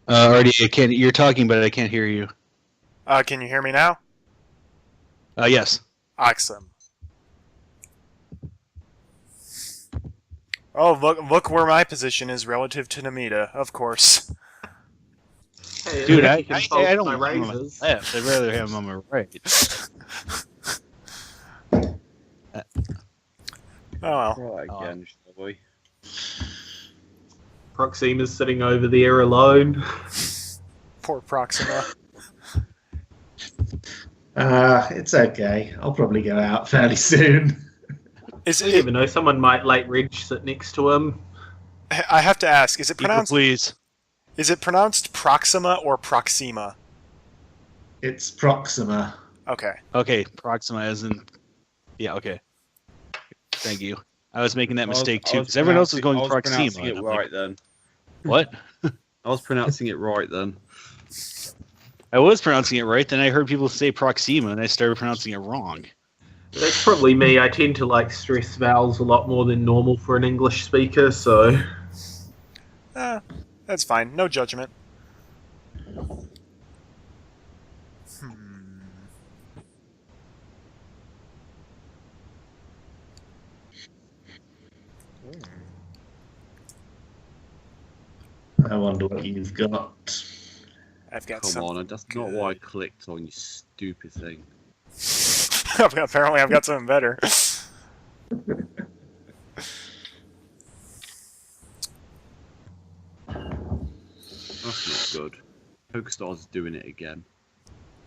Artie, I can't. You're talking, but I can't hear you. Can you hear me now? Yes. Awesome. Oh, look where my position is relative to Namida, of course. Hey, Dude, if I you can don't fault want my him on my razors. left. I'd rather have him on my right. Oh well. Right again, shall we? Proxima's sitting over there alone. Poor Proxima. It's okay. I'll probably go out fairly soon. Is You it? never know, someone might late Reg sit next to him. I have to ask. Is it Keeper, pronounced? please. Is it pronounced Proxima or Proxima? It's Proxima. Okay. Okay, Proxima as in... Yeah, okay. Thank you. I was making that mistake too, because everyone else was going Proxima. I was pronouncing it and I'm right like, then. what? I was pronouncing it right then. I was pronouncing it right, then I heard people say Proxima, and I started pronouncing it wrong. That's probably me. I tend to like stress vowels a lot more than normal for an English speaker, so... That's fine. No judgment. I wonder what you've got. I've got Come some. on, that's not what I clicked on, you stupid thing. Apparently, I've got something better. That's not good. PokerStars is doing it again.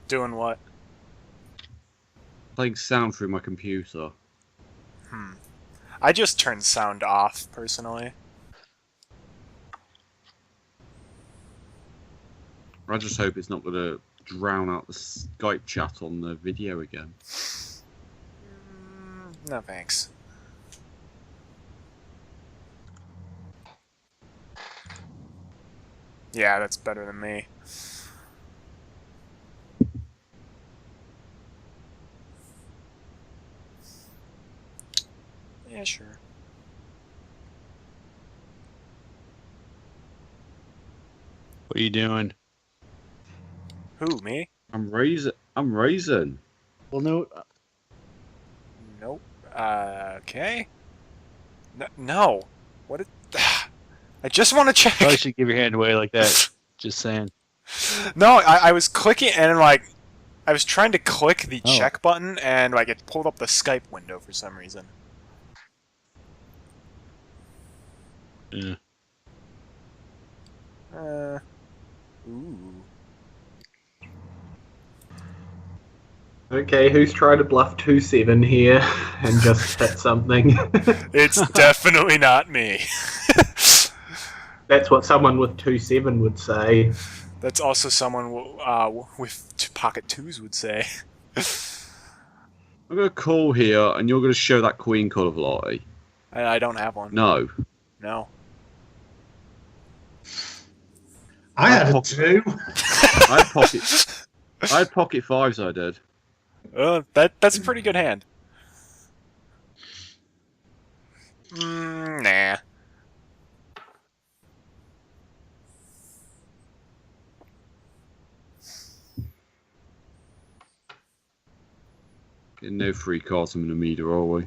Doing what? Playing sound through my computer. I just turned sound off, personally. I just hope it's not going to drown out the Skype chat on the video again. No thanks. Yeah, that's better than me. Yeah, sure. What are you doing? Who, me? I'm raising. Well, no. Nope. Okay. No. What? I just want to check. Probably should give your hand away like that. Just saying. No, I was clicking and like I was trying to click the Oh. check button and like it pulled up the Skype window for some reason. Yeah. Ooh. Okay, who's trying to bluff 2-7 here and just hit something? It's definitely not me. That's what someone with 2-7 would say. That's also someone with pocket twos would say. I'm going to call here, and you're going to show that queen card of Lottie. I don't have one. No. No. I had a 2. I had pocket fives, I did. That's a pretty good hand. Nah. Getting no free cards from Namida, are we?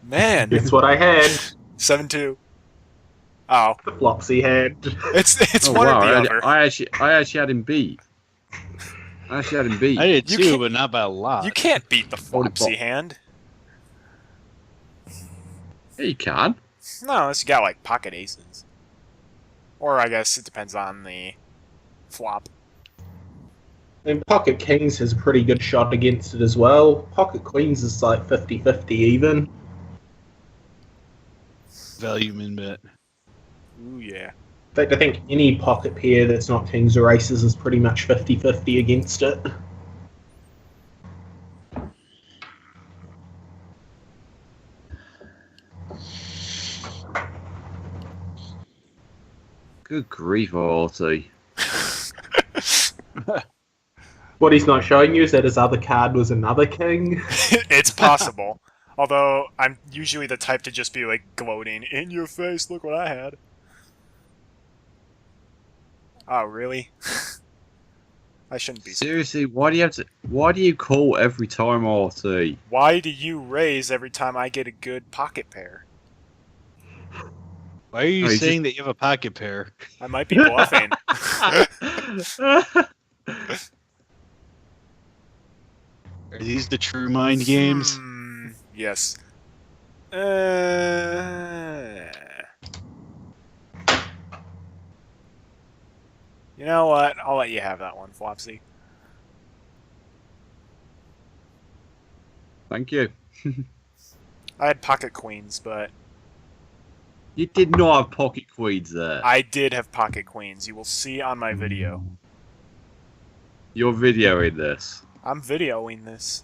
Man. That's what I had. 7-2. Oh. The flopsy hand. It's Oh, one wow, or the other. I actually had him beat. I did You too, can't- but not by a lot. You can't beat the flopsy hand. Yeah, you can. No, unless you got like pocket aces. Or I guess it depends on the flop. And Pocket Kings has a pretty good shot against it as well. Pocket Queens is like 50-50 even. In Value min bet. Ooh, yeah. fact, I think any pocket pair that's not Kings or Aces is pretty much 50-50 against it. Good grief, Artie. What he's not showing you is that his other card was another king. It's possible. Although, I'm usually the type to just be like gloating, in your face, look what I had. Oh, really? I shouldn't be. Seriously, why do you have to? Why do you call every time, RT? Why do you raise every time I get a good pocket pair? Why are you No, he's saying that you have a pocket pair? I might be bluffing. Are these the true mind games? Yes. You know what? I'll let you have that one, Flopsy. Thank you. I had pocket queens, but You did not have pocket queens there. I did have pocket queens. You will see on my video. You're videoing this. I'm videoing this.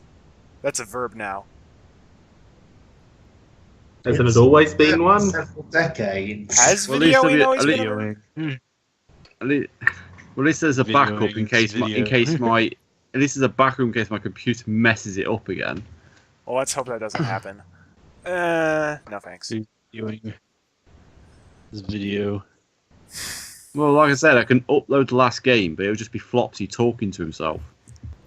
That's a verb now. Hasn't it always been one? Several decades. Has Well, at least videoing there'll always be- been at a verb? At least, well, at least there's a backup in Videoing case video. At least there's a backup in case my computer messes it up again. Well, let's hope that doesn't happen. No thanks. Viewing this video. Well, like I said, I can upload the last game, but it'll just be Flopsy talking to himself.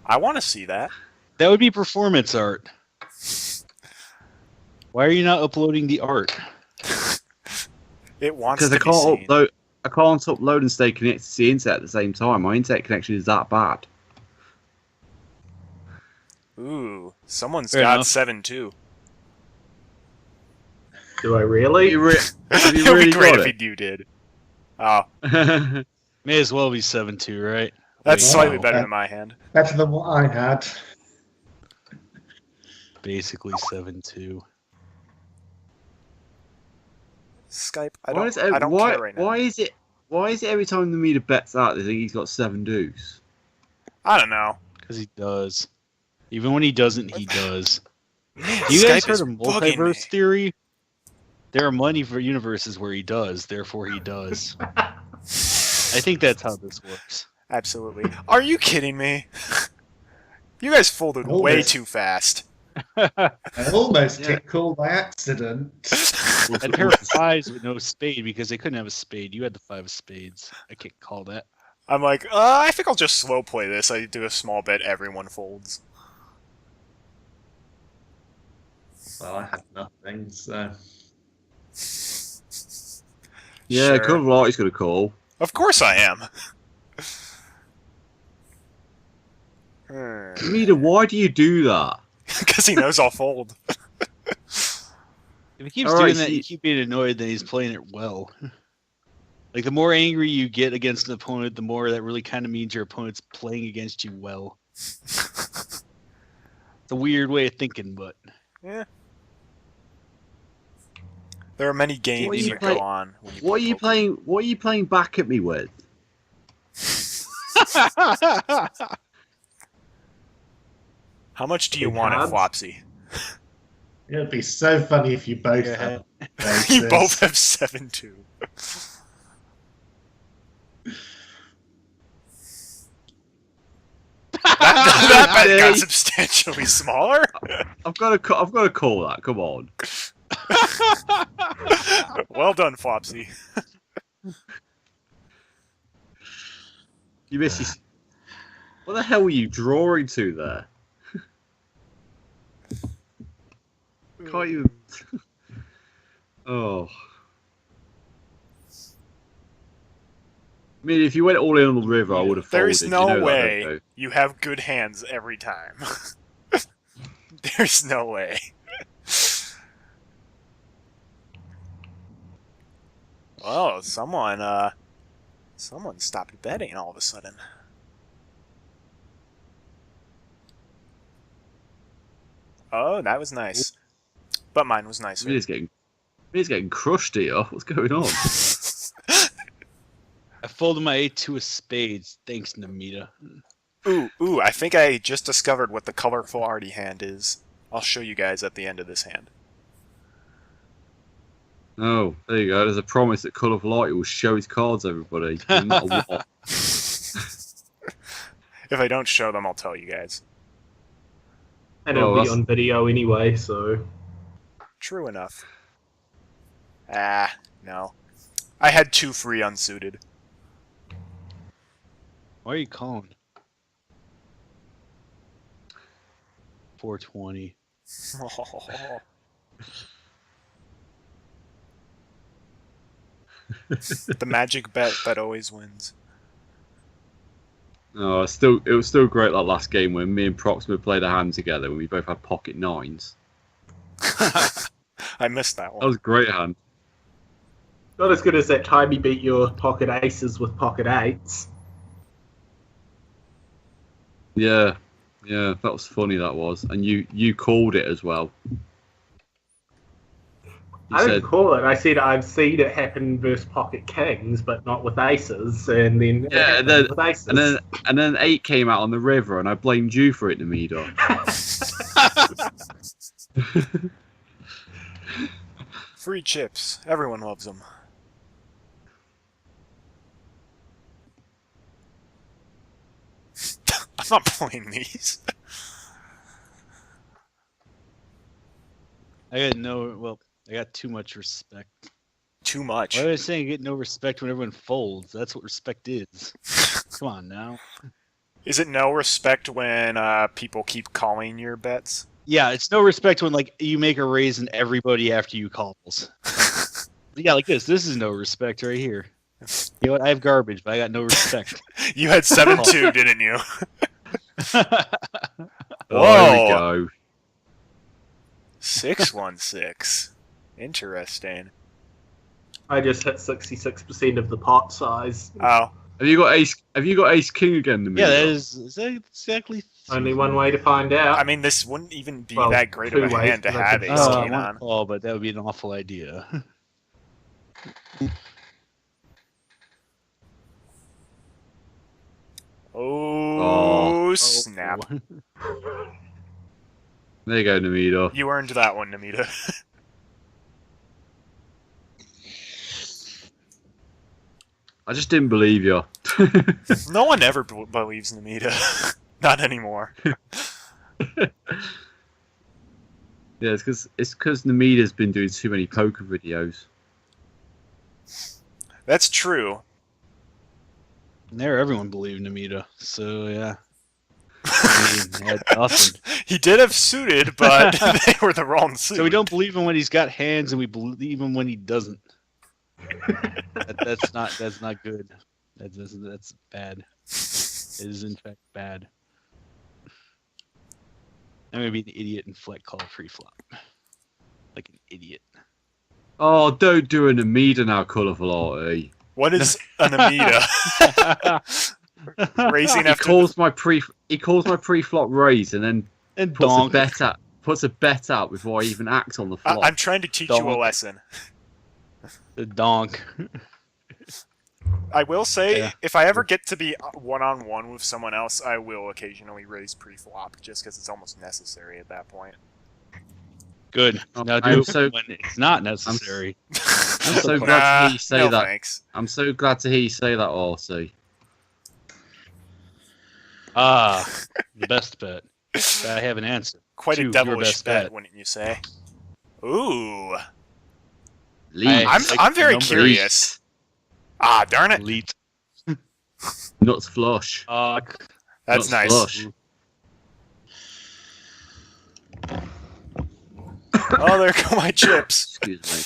I want to see that. That would be performance art. Why are you not uploading the art? It wants Because to I be can't seen. upload. I can't upload and stay connected to the internet at the same time. My internet connection is that bad. Ooh, someone's Fair got enough. 7 too. Do I Have really? you, have you It would really be great got if you did. Oh, it? May as well be 7-2, right? that's Wow. slightly better than my hand. Better than what I had. Basically 7-2. Skype, I Why don't, is I don't why, care right now. why is it? Why is it every time the meter bets out, they think he's got 7 deuce? I don't know. Because he does. Even when he doesn't, he does. Man, You guys Skype heard is of bugging multiverse me. theory? There are money for universes where he does, therefore he does. I think that's how this works. Absolutely. Are you kidding me? You guys folded way Almost. too fast. I almost Yeah. hit call by accident. A pair of fives with no spade because they couldn't have a spade. You had the 5 of spades. I can't call that. I'm like, I think I'll just slow play this. I do a small bet, everyone folds. Well, I had nothing, so. Yeah, Sure. Cover Light is going to call. Of course I am. Meter, why do you do that? Because he knows I'll fold. If he keeps All doing right, that, see- you keep being annoyed, then he's playing it well. Like, the more angry you get against an opponent, the more that really kind of means your opponent's playing against you well. It's a weird way of thinking, but... Yeah. There are many games you that play- go on. When you What are play you poker. playing? What are you playing back at me with? How much do you Big want it, hands. Flopsy? It'd be so funny if you both Yeah. had You bases. both have 7-2. that bet got substantially smaller. I've got to call that. Come on. Well done, Flopsy. You missed. What the hell were you drawing to there? Can't you? Oh. I mean, if you went all in on the river, I would have folded. There's you no know that, way don't you? you have good hands every time. There's no way. Oh, someone stopped betting all of a sudden. Oh, that was nice. But mine was nicer. He's getting crushed here. What's going on? I folded my 8-2 of spades. Thanks, Namida. Ooh, I think I just discovered what the colorful arty hand is. I'll show you guys at the end of this hand. Oh, there you go. There's a promise that Colourful Light will show his cards, everybody. No matter what. If I don't show them, I'll tell you guys. And Oh, it'll be that's- on video anyway, so. True enough. Ah, no. I had 2 free unsuited. Why are you calling? 420. The magic bet that always wins. Oh, it was still great that last game when me and Proxima played a hand together when we both had pocket 9s. I missed that That one. was a great hand. Not as good as that time you beat your pocket aces with pocket 8s. Yeah, that was funny. That was, and you called it as well. You I said, didn't call it. I said I've seen it happen versus pocket kings, but not with aces. And then yeah, with aces. and then 8 came out on the river, and I blamed you for it, Namida. Free chips. Everyone loves them. I'm not playing these. I got too much respect. Too much. Why was I saying I get no respect when everyone folds? That's what respect is. Come on now. Is it no respect when people keep calling your bets? Yeah, it's no respect when like you make a raise and everybody after you calls. Yeah, like this. This is no respect right here. You know what? I have garbage, but I got no respect. You had 7-2, didn't you? Oh, here we go. 616. Interesting. I just hit 66% of the pot size. Oh, Have you got ace king again, Namida? Yeah, is that exactly. Only one way to find out. I mean, this wouldn't even be Well, that great of a two ways, hand to but I have could- ace I king want on. to call, but that would be an awful idea. Oh, snap. There you go, Namida. You earned that one, Namida. I just didn't believe you. No one ever believes Namida. Not anymore. Yeah, it's because Namida's been doing too many poker videos. That's true. There, everyone believed Namida. So yeah. I mean, yeah, nothing. He did have suited, but they were the wrong suit. So we don't believe him when he's got hands, and we believe him when he doesn't. That's not good. That's bad. It is in fact bad. I'm gonna be an idiot and flat call pre-flop, like an idiot. Oh, don't do an Namida now, colourful arty. What is an Amida? Raising He after calls my pre-flop raise and then And puts donk. a bet out before I even act on the flop. I'm trying to teach you a Don't. lesson. The donk. I will say, Yeah. if I ever get to be one-on-one with someone else, I will occasionally raise pre-flop, just because it's almost necessary at that point. Good. Oh, Now I'm do it so- when it's not necessary. I'm so glad to hear you say no that. thanks. I'm so glad to hear you say that, Arty. Ah, the best bet. I have an answer. Quite a Your devilish best bet, bet. wouldn't you say? Ooh. Lead. I'm very number curious. Ah, darn it. Elite. Nuts flush. That's Nuts nice. Flush. Oh, there go my chips. Excuse me.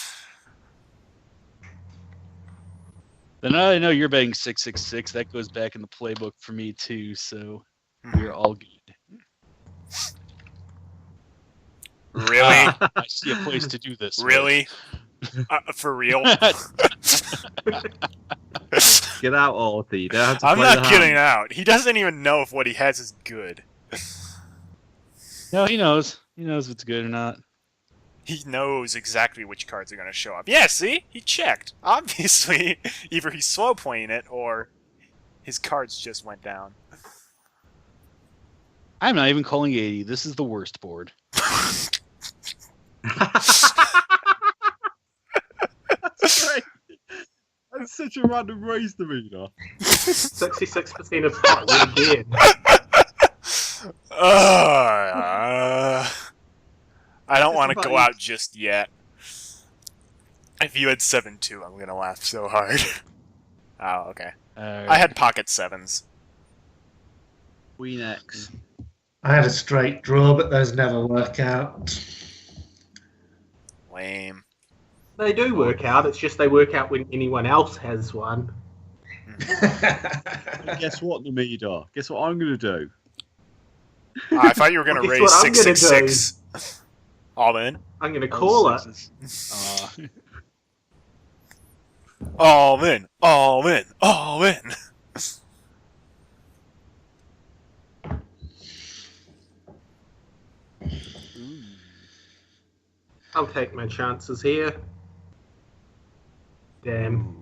Then I know you're betting 666. That goes back in the playbook for me too. So we're all good. Really? I see a place to do this. Really? For real? Get out, Arty. You don't have to I'm play not the getting hand. out. He doesn't even know if what he has is good. No, he knows. He knows what's good or not. He knows exactly which cards are going to show up. Yeah, see? He checked. Obviously, either he's slow playing it or his cards just went down. I'm not even calling 80. This is the worst board. That's great. That's such a random raise to me, though. 66% of pot win again. I don't It's want to about go you. out just yet. If you had 7-2, I'm going to laugh so hard. Oh, okay. I had pocket sevens. Queen X. I had a straight draw, but those never work out. Lame. They do work out. It's just they work out when anyone else has one. Guess what, Namida? Guess what I'm going to do? I thought you were going to Guess raise what I'm gonna 666. All in. I'm going to call it. All in. All in. All in. I'll take my chances here. Damn.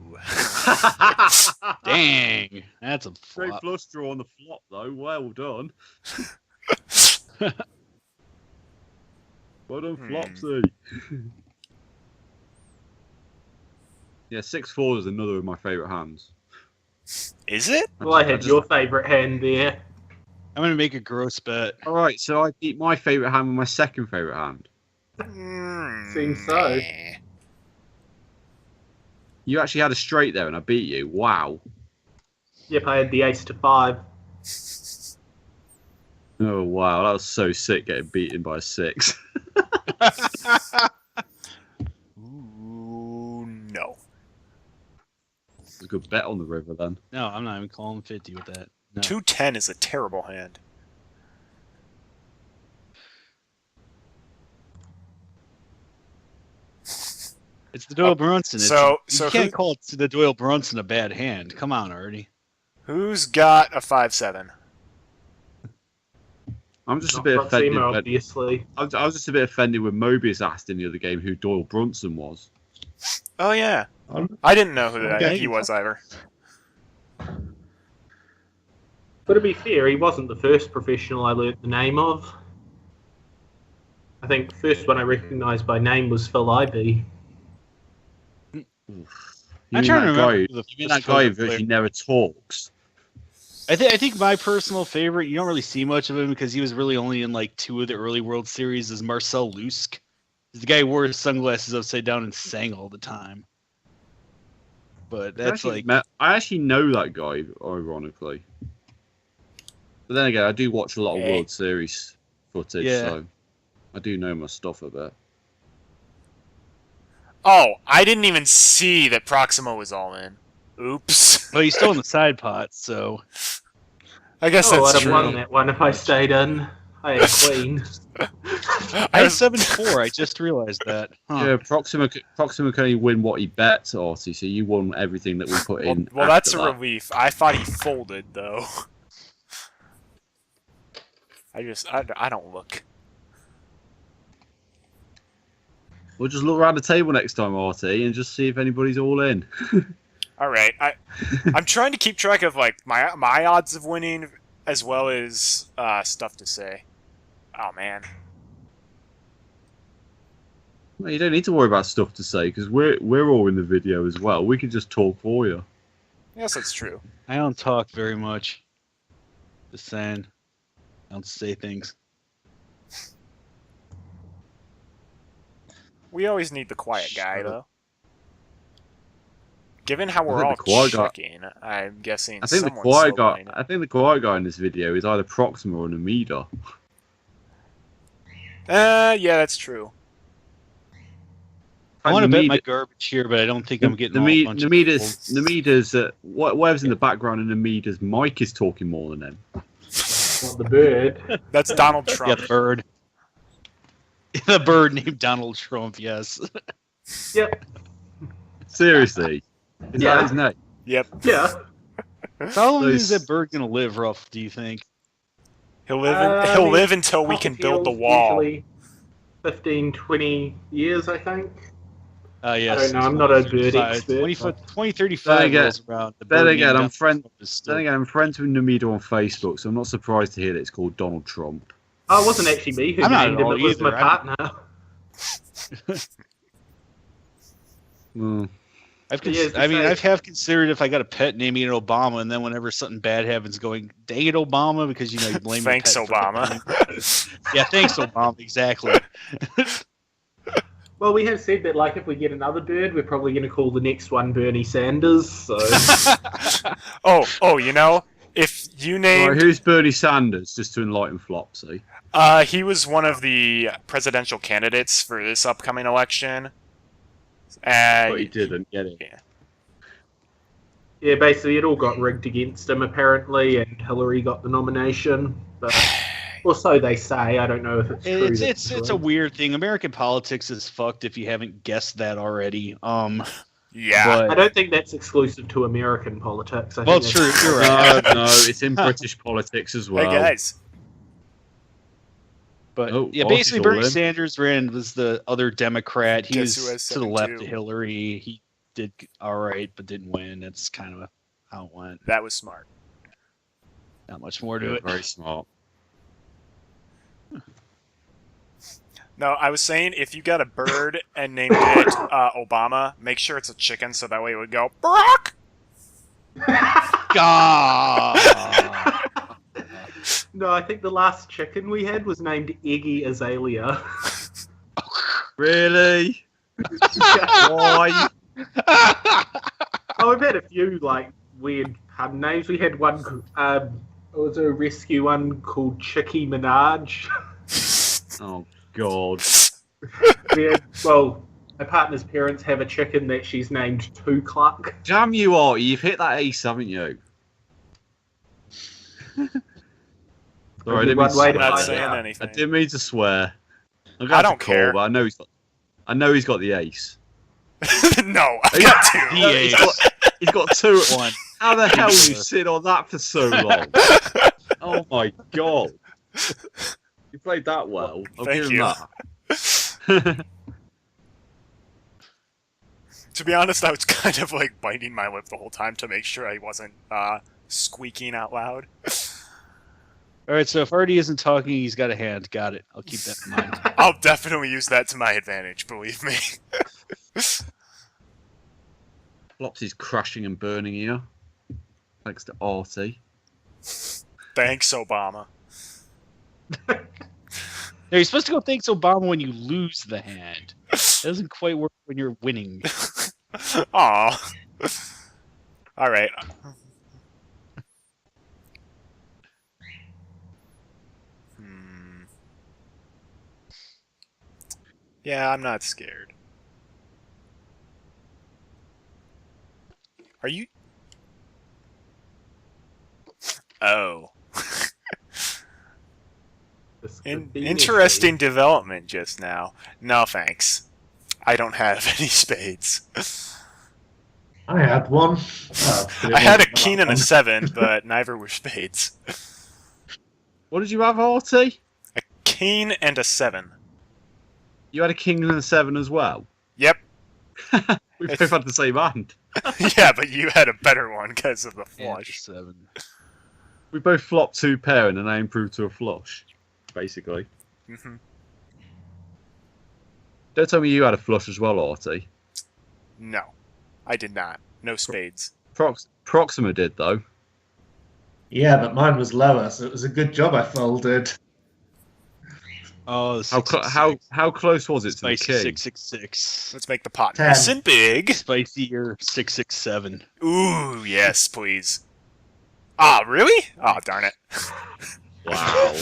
Dang, that's a Great flop. flush draw on the flop, though. Well done. Well done, Flopsy. Yeah, 6-4 is another of my favourite hands. Is it? Well, I had your favourite hand there. I'm gonna make a gross bet. All right, so I beat my favourite hand with my second favourite hand. Seems so. Nah. You actually had a straight there, and I beat you. Wow. Yep, I had the ace to 5. Oh wow, that was so sick getting beaten by a 6. Ooh, no. It's a good bet on the river then. No, I'm not even calling 50 with that. No. 210 is a terrible hand. It's the Doyle Brunson. so You can't call it the Doyle Brunson a bad hand. Come on, Artie. Who's got a 5-7? I'm just a Not bit Proxima, offended. obviously. I was just a bit offended when Mobius asked in the other game who Doyle Brunson was. Oh yeah, I'm- I didn't know who that Okay. he was either. But to be fair, he wasn't the first professional I learnt the name of. I think the first one I recognised by name was Phil Ivey. You I'm mean trying to that guy- remember. You mean that guy who virtually never talks? I think my personal favorite, you don't really see much of him because he was really only in like 2 of the early World Series, is Marcel Lusk. He's the guy who wore his sunglasses upside down and sang all the time. But that's like... I actually know that guy, ironically. But then again, I do watch a lot of Hey. World Series footage, Yeah. so I do know my stuff a bit. Oh, I didn't even see that Proxima was all in. Oops. Well, he's still in the side pot, so... I guess Oh, I'd that's have true. won that one if I stayed in. I had a queen. I had 7-4, I just realized that. Huh. Yeah, Proxima can only win what he bets, Artie, so you won everything that we put Well, in. well that's a after that. relief. I thought he folded though. I don't look. We'll just look around the table next time, Artie, and just see if anybody's all in. All right, I'm trying to keep track of like my odds of winning as well as stuff to say. Oh man. Well, you don't need to worry about stuff to say because we're all in the video as well. We can just talk for you. Yes, that's true. I don't talk very much. Just saying. I don't say things. We always need the quiet guy though. Given how I we're think all the quiet guy- checking, I'm guessing I think the someone's quiet slow guy. playing it. I think the quiet guy in this video is either Proxima or Namida. Yeah, that's true. I want to bet Namida- my garbage here, but I don't think I'm getting all a bunch of people. Namida's whatever's in the background in Namida's mic is talking more than him. Not the bird. That's Donald Yeah, Trump. the bird. The bird named Donald Trump, yes. Yep. Seriously, is Yeah. that his name? Yep. Yeah. How long Those- is that bird going to live, Ruff, do you think? He'll live. I He'll mean, live until we can build the Cockatiels wall. Usually 15, 20 years, I think. Yes. I don't know, I'm not a bird 25, expert, 20, but- 2035 Then again- rolls around. The then bird again, named I'm Donald friend- Trump is still- Then again, I'm friends with Namida on Facebook, so I'm not surprised to hear that it's called Donald Trump. Oh, it wasn't actually me who I'm not named at him, all it was my either. I'm- partner. Mm. Yes, I mean, say- I've have considered if I got a pet naming it Obama, and then whenever something bad happens, going, dang it, Obama, because, you know, you blame your Thanks, pet for Obama. everything. Yeah, thanks, Obama, exactly. Well, we have said that, like, if we get another bird, we're probably going to call the next one Bernie Sanders, so... Oh, you know, if You Right, named. who's Bernie Sanders? Just to enlighten Flopsy. He was one of the presidential candidates for this upcoming election. But he didn't get it. Yeah. Yeah, basically it all got rigged against him apparently, and Hillary got the nomination. But or so they say. I don't know if it's true. It's a weird thing. American politics is fucked if you haven't guessed that already. Yeah. But I don't think that's exclusive to American politics. I well, think true. that's- You're right. No, it's in British politics as well. Hey guys. But Oh, yeah, Archie's basically all Bernie in. Sanders was the other Democrat. He Guess who was has to the left 7-2? of Hillary. He did all right, but didn't win. That's kind of how it went. That was smart. Not much more to You're it. very smart. No, I was saying if you got a bird and named it Obama, make sure it's a chicken so that way it would go Barack. God. No, I think the last chicken we had was named Eggy Azalea. Really? Why? Oh, we've had a few like weird pun names. We had one. It was a rescue one called Chicky Minaj. Oh God. We had, well, my partner's parents have a chicken that she's named Two Cluck. Damn you, Artie! You've hit that ace, haven't you? Sorry, I didn't mean One to way I'm to not find saying out. I anything. didn't mean to swear. I'm I gonna have don't to call, care. but I know he's got the ace. No, I got two. He's got two at One. How the hell you sit on that for so long? Oh my God! You played that well. I'll Thank give him you. that. To be honest, I was kind of like biting my lip the whole time to make sure I wasn't squeaking out loud. All right, so if Artie isn't talking, he's got a hand. Got it. I'll keep that in mind. I'll definitely use that to my advantage, believe me. Flopsy's crashing and burning here. Thanks to Artie. Thanks, Obama. No, you're supposed to go thanks Obama when you lose the hand. It doesn't quite work when you're winning. Aw. All right. Yeah, I'm not scared. Are you? Oh. This could be Interesting development just now. No thanks. I don't have any spades. I had one. Oh, but it I had a wasn't that king and a one. 7, but neither were spades. What did you have, Artie? A king and a 7. You had a king and a 7 as well. Yep. We both had the same hand. Yeah, but you had a better one because of the Yeah, flush. 7. We both flopped 2 pair and then I improved to a flush, basically. Hmm. Don't tell me you had a flush as well, Artie. No, I did not. No spades. Proxima did, though. Yeah, but mine was lower, so it was a good job I folded. Oh, How close was it to the spicy king? 666. Let's make the pot 10. nice and big. Spicier 667. Ooh, yes, please. Ah, really? Oh, darn it. Wow.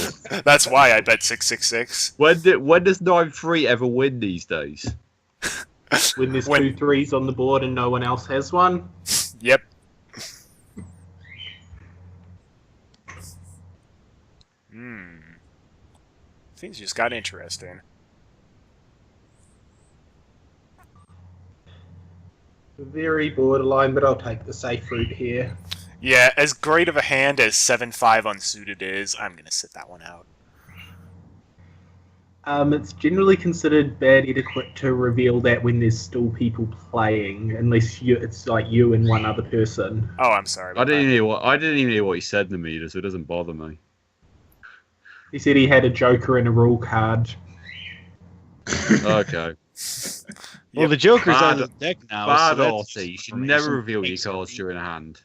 That's why I bet 666. when does 9-3 ever win these days? When there's When- 2 3s on the board and no one else has one. Yep. Things just got interesting. Very borderline, but I'll take the safe route here. Yeah, as great of a hand as 7-5 unsuited is, I'm gonna sit that one out. It's generally considered bad etiquette to reveal that when there's still people playing, unless it's like you and one other person. Oh, I'm sorry. I About didn't that. even hear what he said, Namida, so it doesn't bother me. He said he had a joker and a rule card. Okay. Well, Yep. the Joker's on Bad- the deck now. Bad so that's Artie. You should information. never reveal your Thanks, cards Artie. during a hand.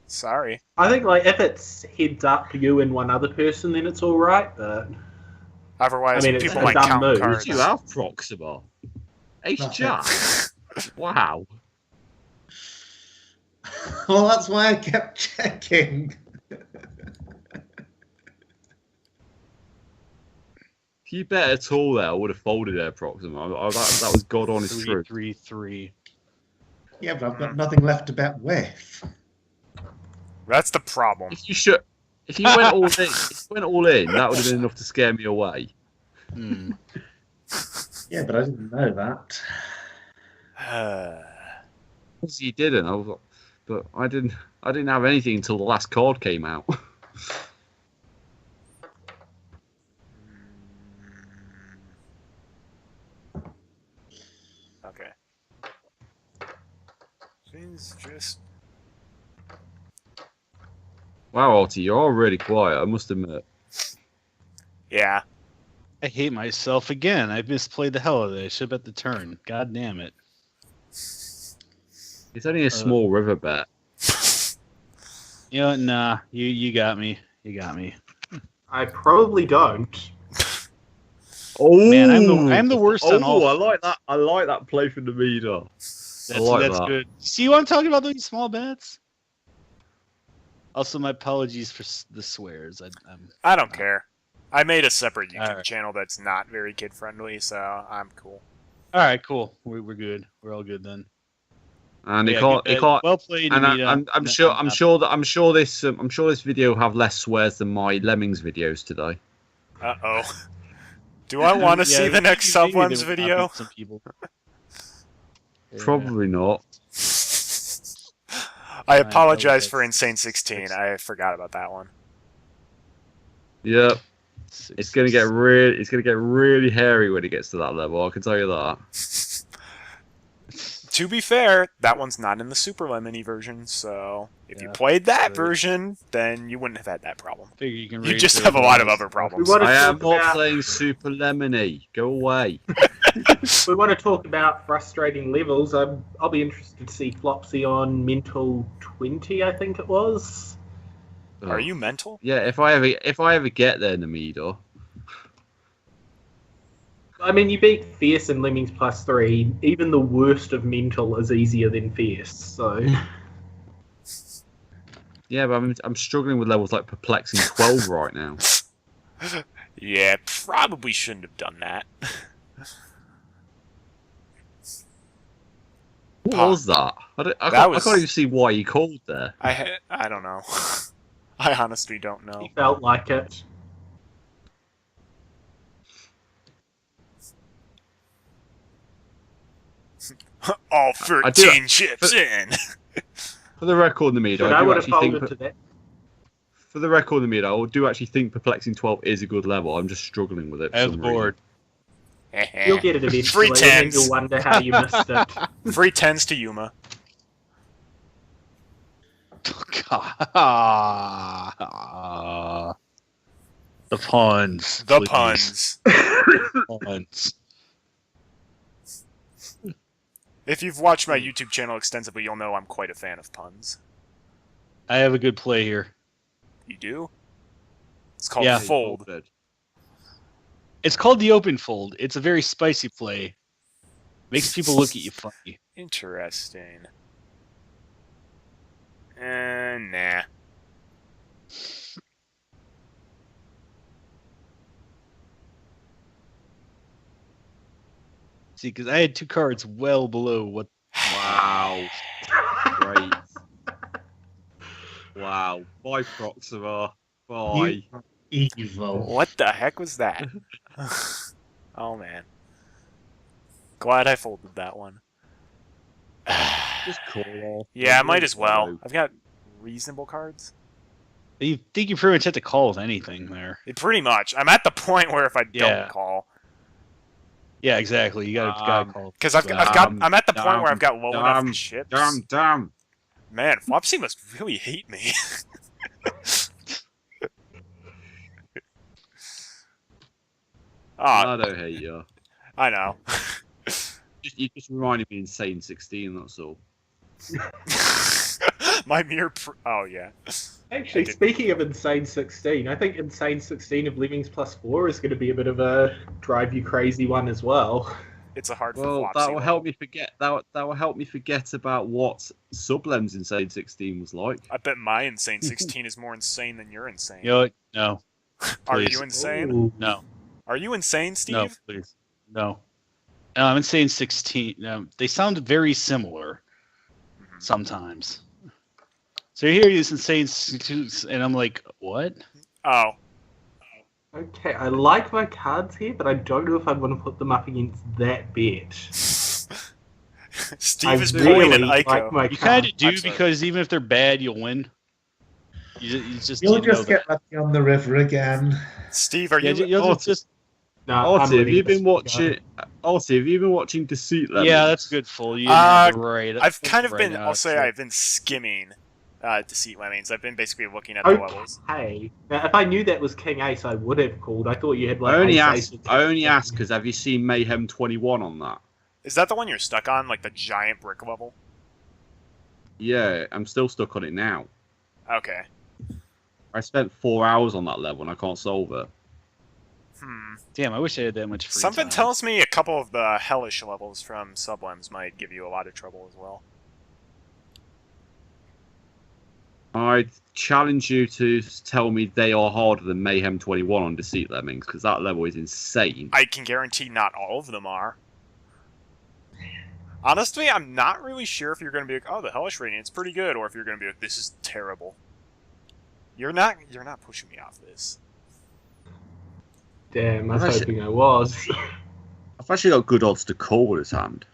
Sorry. I think like if it's heads up you and one other person, then it's all right. But Otherwise, I mean, it's people a might dumb count move. cards. Did you have Proxima? Ace Nothing. Jack? Wow. Well, that's why I kept checking. you bet at all there, I would have folded there, Proxima. That was God honest truth. 3-3-3. Yeah, but I've got nothing left to bet with. That's the problem. If you went all in, that would have been enough to scare me away. Hmm. Yeah, but I didn't know that. You didn't. But I didn't have anything until the last card came out. Okay. Things just. Wow, Artie, you're all really quiet, I must admit. Yeah. I hate myself again. I misplayed the hell out of it. I should bet the turn. God damn it. It's only a small river bet. You know what? Nah. You got me. You got me. I probably don't. Oh Man, I'm the worst on all. I like that. I like that play from the meter. That's good. See what I'm talking about? Those small bets. Also, my apologies for the swears. I don't care. I made a separate YouTube Alright. channel that's not very kid friendly, so I'm cool. All right, cool. We're good. We're all good then. And Yeah, it can't. good It bet. can't. Well played, And Namida. I'm sure this video will have less swears than my Lemmings videos today. Uh-oh. Do I want to see the next maybe Sublems there will video? be Some people. Yeah. Probably not. I I apologize know for that's- Insane 16. I forgot about that one. Yep. It's gonna get really hairy when it gets to that level. I can tell you that. To be fair, that one's not in the Super Lemony version, so if you Yeah, played that right. version, then you wouldn't have had that problem. Figure you can. You raise just their have a lot of levels. other problems. We wanna I am talk not about- playing Super Lemony. Go away. We want to talk about frustrating levels. I'll be interested to see Flopsy on Mental 20, I think it was. Are you mental? Yeah. If I ever get there, Namida. I mean, you beat Fierce and Lemmings +3. Even the worst of Mental is easier than Fierce, so... Yeah, but I'm struggling with levels like Perplexing 12 right now. Yeah, probably shouldn't have done that. What was that? I can't even see why he called there. I don't know. I honestly don't know. He felt like it. All I do- 13 chips in. For the record, Namida, But I I do would have actually think. folded to that. For the record, Namida, I do actually think Perplexing 12 is a good level. I'm just struggling with it. For I was some reason. bored. You'll get it eventually, Free and then tens. you'll wonder how you missed it. Free 10s to Yuma. The puns. The please. puns. Puns. If you've watched my YouTube channel extensively, you'll know I'm quite a fan of puns. I have a good play here. You do? It's called Yeah. Fold. It's called the open fold. It's a very spicy play. Makes people look at you funny. Interesting. Nah. See, because I had two cards well below what. Wow. Great. Wow. Bye, Proxima. Bye. Evil. What the heck was that? Oh, man. Glad I folded that one. Just call. Yeah, I might as well. I've got reasonable cards. You think you pretty much have to call with anything there. Pretty much. I'm at the point where if I Yeah. don't call, Yeah, exactly. You gotta call. because I'm at the point where I've got low enough chips. Damn. Man, Flopsy must really hate me. I don't hate you. I know. You just reminded me Insane 16, that's all. My mere. Oh yeah. Actually, speaking of Insane 16, I think Insane 16 of Lemmings +4 is going to be a bit of a drive you crazy one as well. It's a hard. Well, that will help me forget. That will help me forget about what Sublem's Insane 16 was like. I bet my Insane 16 is more insane than your insane. You know what? No. Are please. you insane? Ooh. No. Are you insane, Steve? No, please. No. I'm insane 16. They sound very similar sometimes. So you hear this insane, and I'm like, what? Oh. Okay, I like my cards here, but I don't know if I'd want to put them up against that bet. Steve is I playing really an Ico. like my You kind of cards. do, I'm sorry. because even if they're bad, you'll win. You just You'll you know just get lucky on the river again. Steve, are yeah, you? you'll just No, I'm Artie, have ready you for this been to go. watching? Artie, have you been watching Deceit Lemmings? yeah, that's good. Full. You didn't have the right. I've kind of right been. now, I'll say so- I've been skimming Deceit Lemmings. I've been basically looking at the levels. Okay. Now, if I knew that was King Ace, I would have called. I thought you had like. I only Ace, asked. Ace, I only asked because have you seen Mayhem 21 on that? Is that the one you're stuck on, like the giant brick level? Yeah, I'm still stuck on it now. Okay. I spent 4 hours on that level and I can't solve it. Damn, I wish I had that much free Something time. tells me a couple of the hellish levels from Sublems might give you a lot of trouble as well. I challenge you to tell me they are harder than Mayhem 21 on Deceit Lemmings because that level is insane. I can guarantee not all of them are. Honestly, I'm not really sure if you're going to be like, oh, the Hellish Radiant's pretty good, or if you're going to be like, this is terrible. You're not pushing me off this. Damn, I was Nice. hoping I was. I've actually got good odds to call with his hand.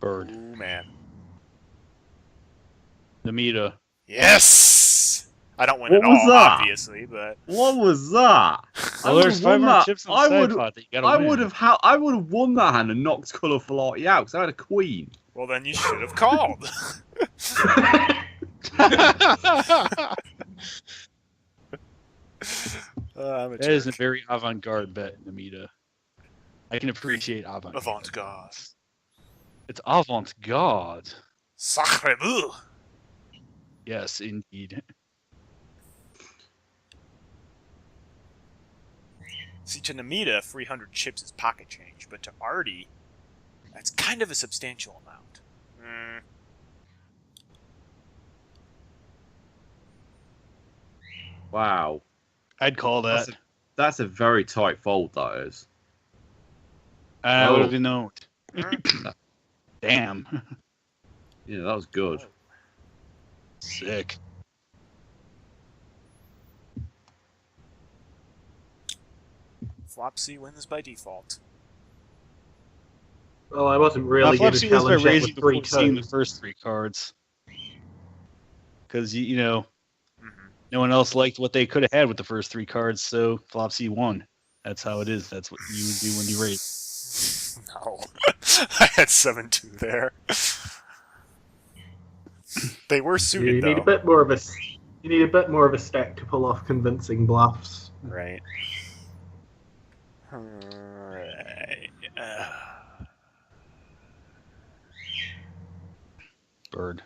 Bird. Ooh, man. Namida. Yes! I don't win What at was all, that? obviously, but What was that? Well, there's 500 chips in the I side would. pot that you gotta I win. would have. I would have won that hand and knocked Colourful Artie out because I had a queen. well, then you should have called. I'm a That is a jerk. very avant-garde bet, Namida. I can appreciate avant-garde. Avant-garde. It's avant-garde. Sacre bleu! Yes, indeed. See, to Namida, 300 chips is pocket change, but to Artie, that's kind of a substantial amount. Wow, I'd call that. that's a very tight fold. That is. I Oh. would have known. Mm. Damn. Yeah, that was good. Sick. Flopsy wins by default. Well, I wasn't really going to Flopsy was by challenge that raising with three before seeing the toes. first three cards. Because, you know, Mhm. no one else liked what they could have had with the first three cards, so Flopsy won. That's how it is. That's what you would do when you raise. No. I had 7-2 there. They were You suited, need a though. bit more of a. You need a bit more of a stack to pull off convincing bluffs. Right. Right. Bird.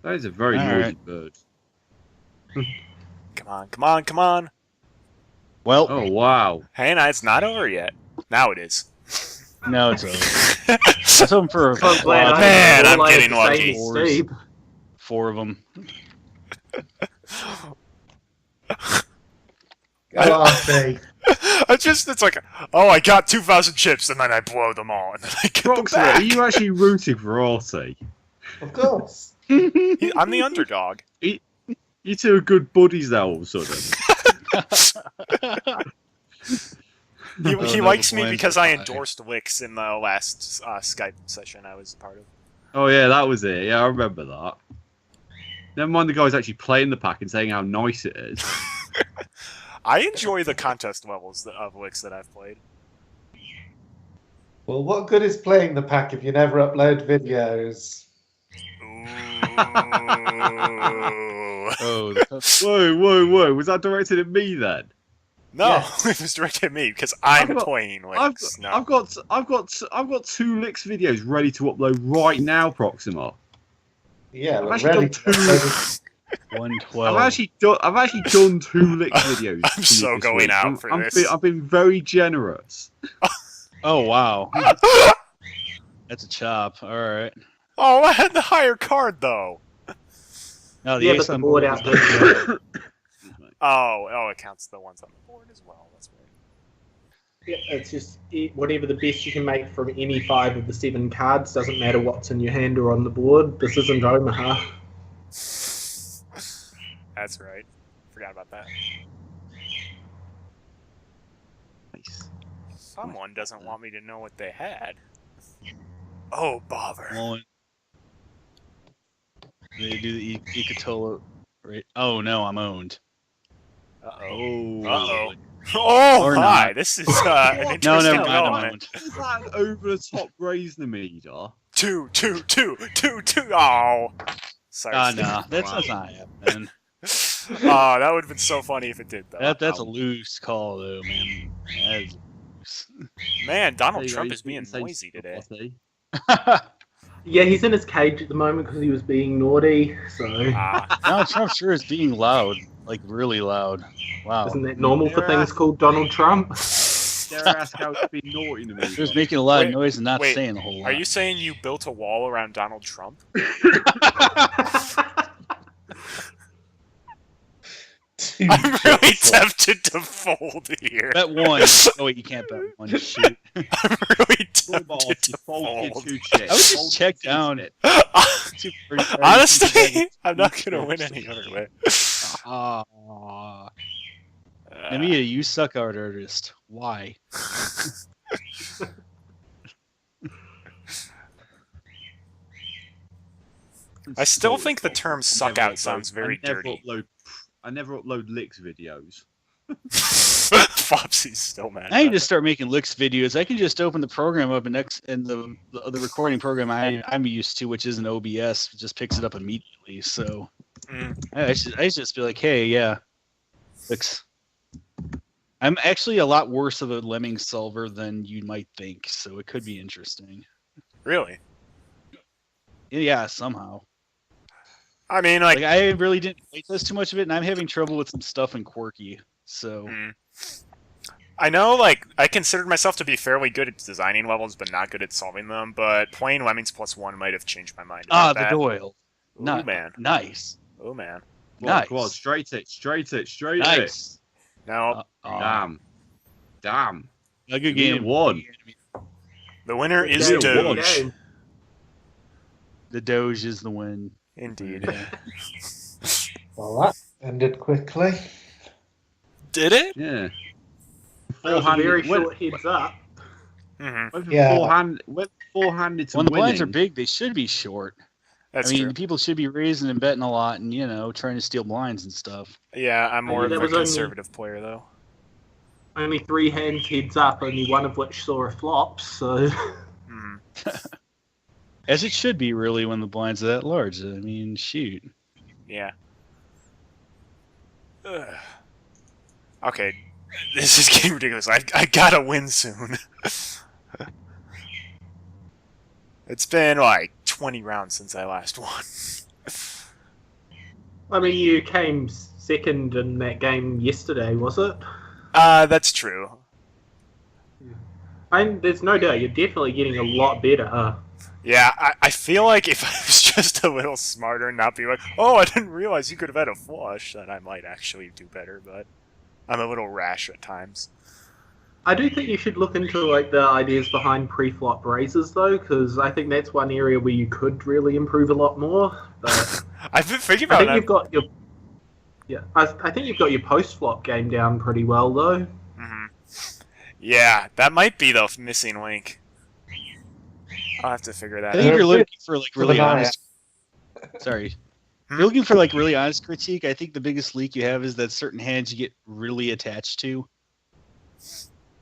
That is a very All noisy right. bird. Come on, come on, come on. Well, Oh wow! Hey, no, it's not over yet. Now it is. no, it's over. Let's hope for a I'm glad I Man, all I'm I had getting to say lucky. was Steve. 4 of them. Go Artie. It's like, oh, I got 2,000 chips, and then I blow them all, and then I get them Proxima, back. are you actually rooting for Artie? Of course. I'm the underdog. You two are good buddies now all of a sudden. He no likes me blame because for I that. endorsed Wix in the last Skype session I was a part of. Oh yeah, that was it. Yeah, I remember that. Never mind the guys actually playing the pack and saying how nice it is. I enjoy the contest levels of Wix that I've played. Well, what good is playing the pack if you never upload videos? Ooh. Oh, Whoa! Was that directed at me then? No, Yes. it was directed at me because I'm I've got- playing I've Wix. No. got 2 Licks videos ready to upload right now, Proxima. Yeah, I've we're actually ready. done 2. 112. I've actually done 2 Licks videos. I'm for you so this going week. out for this. I've been very generous. Oh wow, that's a chop. All right. Oh, I had the higher card though. No, the Yeah, ace but the on board was outdid better. you. Oh, it counts the ones on the board as well. That's weird. Yeah, it's just whatever the best you can make from any 5 of the 7 cards. Doesn't matter what's in your hand or on the board. This isn't Omaha. That's right. Forgot about that. Nice. Someone doesn't want me to know what they had. Oh, bother. Well, they do the Ikatola, right? Oh no, I'm owned. Uh-oh. Oh. Uh-oh. Oh, Or hi. not. This is an No, interesting never mind. I'm development. owned. Is that an over-the-top raise namida? Two. Oh. Sorry. Ah, Steve. no, that's not happening. Oh, that would have been so funny if it did, though. That's a loose call, though, man. That is loose. Man, Donald There you Trump go, is being say noisy stuff, today. I see. Yeah, he's in his cage at the moment because he was being naughty. So Ah, Donald Trump sure is being loud, like really loud. Wow. isn't that normal for things called Donald Trump? Dare I ask how it's been naughty to me? He was making a lot Wait, of noise and not wait, saying a whole lot. are you saying you built a wall around Donald Trump? I'm really tempted to fold here. Bet one. Oh wait, you can't bet one. Shoot. I'm really Football, tempted to fold fold. your two chips. I would just Fold check your down. two chips. Honestly, I'm not gonna win any other way. Ah. Namida, you suck art artist. Why? I still think the term "suck out" sounds very I never dirty. I never upload licks videos. Flopsy's still mad. I need about to start making licks videos. I can just open the program up and the recording program I'm used to, which isn't OBS, just picks it up immediately. So Mm. I should just be like, hey, yeah, licks. I'm actually a lot worse of a Lemmings solver than you might think, so it could be interesting. that. Really? Yeah, somehow. I mean, like, Like I really didn't playtest too much of it, and I'm having trouble with some stuff in Quirky. So I know, like, I considered myself to be fairly good at designing levels, but not good at solving them. But playing Lemmings +1 might have changed my mind. About the that. Doyle. Ooh, man. Nice. Oh man. Nice. Come on, straight it. Nice. No, Damn. A good You game. won. the winner is Yeah, Doge. one. The Doge is the win. Indeed. Well, that ended quickly. Did it? Yeah. That was a very Went- short heads up. Mm-hmm. Went Yeah. four-handed to When the blinds are winning. big, they should be short. That's I mean, true. people should be raising and betting a lot, and trying to steal blinds and stuff. Yeah, I'm more of that a was only- conservative player, though. Only 3 hands heads up, only one of which saw a flop. So Mm. As it should be, really, when the blinds are that large. I mean, shoot. Yeah. Ugh. Okay, this is getting ridiculous. I gotta win soon. It's been like 20 rounds since I last won. I mean, you came second in that game yesterday, was it? That's true. There's no doubt you're definitely getting a lot better. Yeah, I feel like if I was just a little smarter and not be like, oh, I didn't realize you could have had a flush, then I might actually do better, but I'm a little rash at times. I do think you should look into like the ideas behind pre-flop raises, though, because I think that's one area where you could really improve a lot more. But I've been thinking I about think that. you've got your I think you've got your post-flop game down pretty well, though. Hmm. Yeah, that might be the missing link. I'll have to figure I that think out. if you're looking for like For really the honest. Sorry. If you're looking for like really honest critique, I think the biggest leak you have is that certain hands you get really attached to.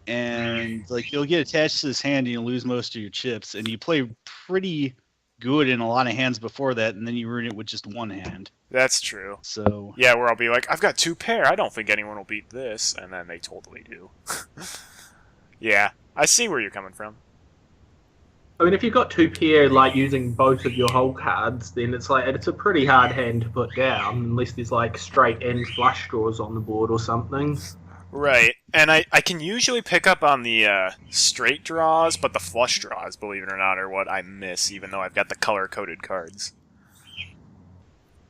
And like you'll get attached to this hand and you'll lose most of your chips, and you play pretty good in a lot of hands before that, and then you ruin it with just one hand. That's true. So Yeah, where I'll be like, I've got 2 pair, I don't think anyone will beat this, and then they totally do. Yeah, I see where you're coming from. I mean, if you've got 2 pair, like using both of your whole cards, then it's a pretty hard hand to put down, unless there's like straight and flush draws on the board or something. Right, and I can usually pick up on the straight draws, but the flush draws, believe it or not, are what I miss, even though I've got the color-coded cards.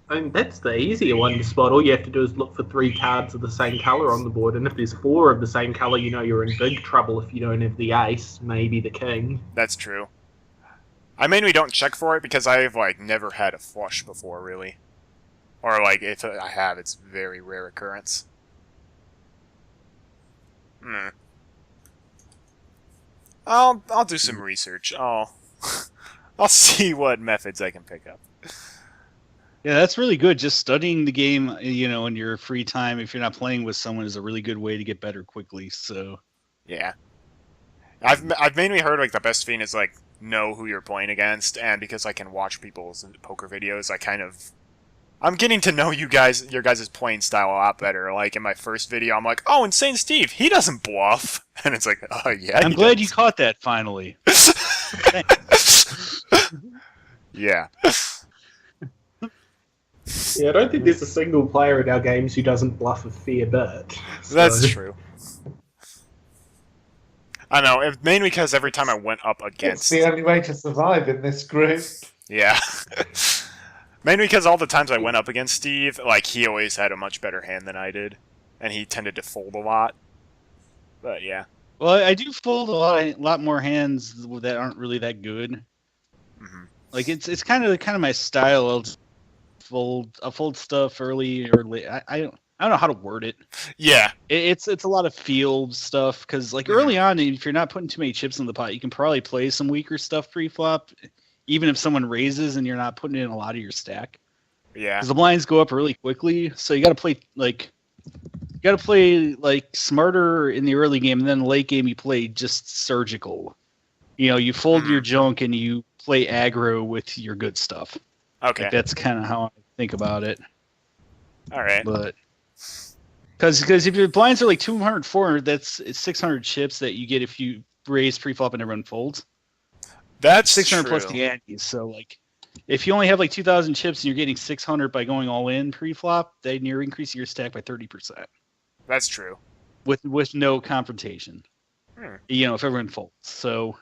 I mean, that's the easier one to spot. All you have to do is look for 3 cards of the same colour on the board, and if there's 4 of the same colour, you know you're in big trouble if you don't have the ace, maybe the king. That's true. I mainly don't check for it because I've, like, never had a flush before, really. Or, like, if I have, it's very rare occurrence. I'll do some research. I'll see what methods I can pick up. Yeah, that's really good. Just studying the game, you know, in your free time, if you're not playing with someone, is a really good way to get better quickly. So, Yeah, I've mainly heard like the best thing is like know who you're playing against, and because I can watch people's poker videos, I'm getting to know your guys' playing style a lot better. Like in my first video, I'm like, oh, Insane Steve, he doesn't bluff, and it's like, oh yeah. I'm glad you caught that finally. Yeah. Yeah, I don't think there's a single player in our games who doesn't bluff a fair bit. That's true. I know, mainly because every time I went up It's against... the only way to survive in this group. Yeah. Mainly because all the times I went up against Steve, like, he always had a much better hand than I did. And he tended to fold a lot. But, yeah. Well, I do fold a lot more hands that aren't really that good. Mm-hmm. Like it's kind of my style. I'll fold stuff early or late. I don't know how to word it. Yeah. It's a lot of field stuff because like early on, if you're not putting too many chips in the pot, you can probably play some weaker stuff pre-flop, even if someone raises and you're not putting in a lot of your stack. Yeah. Because the blinds go up really quickly, so you got to play like smarter in the early game, and then the late game you play just surgical. You know, you fold your junk and you play aggro with your good stuff. Okay. Like, that's kind of how I think about it. All right. But because if your blinds are like 200, 400, it's 600 chips that you get if you raise pre-flop and everyone folds. That's 600 true. plus the antes. So like, if you only have like 2,000 chips and you're getting 600 by going all in pre-flop, then you're increasing your stack by 30%. That's true. With no confrontation. You know, if everyone folds. So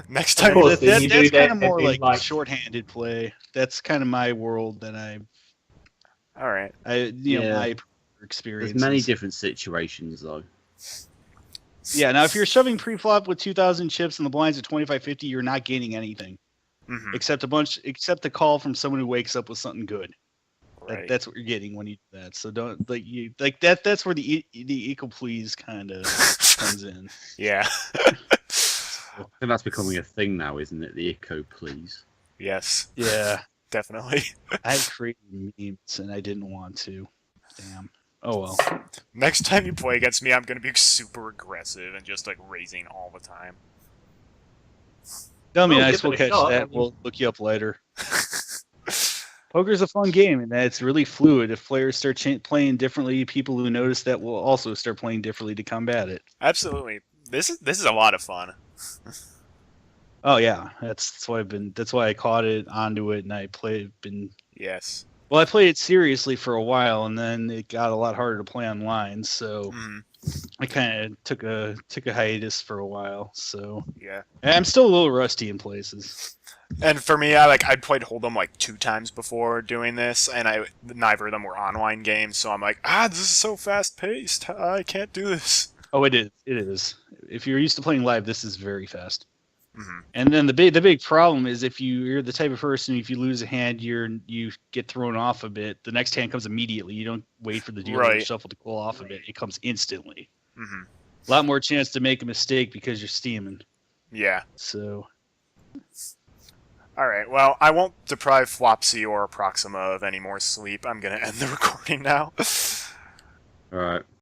Next Of time. course, then you do that's that kind of and more then, like shorthanded play. That's kind of my world that All right. my experience. There's many different situations though. Yeah, now if you're shoving pre-flop with 2,000 chips and the blinds at 25-50, you're not gaining anything Mm-hmm. except the call from someone who wakes up with something good. Right. That's what you're getting when you do that. So don't like that. That's where the equal please kind of comes in. Yeah. I think that's becoming a thing now, isn't it? The echo, please. Yes. Yeah, Definitely. I've created memes and I didn't want to. Damn. Oh well. Next time you play against me, I'm gonna be super aggressive and just like raising all the time. Tell me, Well, nice. give We'll it a catch shot. that. We'll look you up later. Poker's a fun game, and it's really fluid. If players start playing differently, people who notice that will also start playing differently to combat it. Absolutely. This is a lot of fun. Oh yeah, that's why I caught it onto it, and I Yes. Well, I played it seriously for a while, and then it got a lot harder to play online. So I kind of took a hiatus for a while. So Yeah. and I'm still a little rusty in places. And for me, I'd played Hold'em like 2 times before doing this, and neither of them were online games, so I'm like, this is so fast paced. I can't do this. Oh, it is. It is. If you're used to playing live, this is very fast. Mm-hmm. And then the big problem is if you're the type of person, if you lose a hand, you get thrown off a bit. The next hand comes immediately. You don't wait for the dealer to shuffle to cool off a bit. It comes instantly. Mm-hmm. A lot more chance to make a mistake because you're steaming. Yeah. So. All right. Well, I won't deprive Flopsy or Proxima of any more sleep. I'm gonna end the recording now. All right.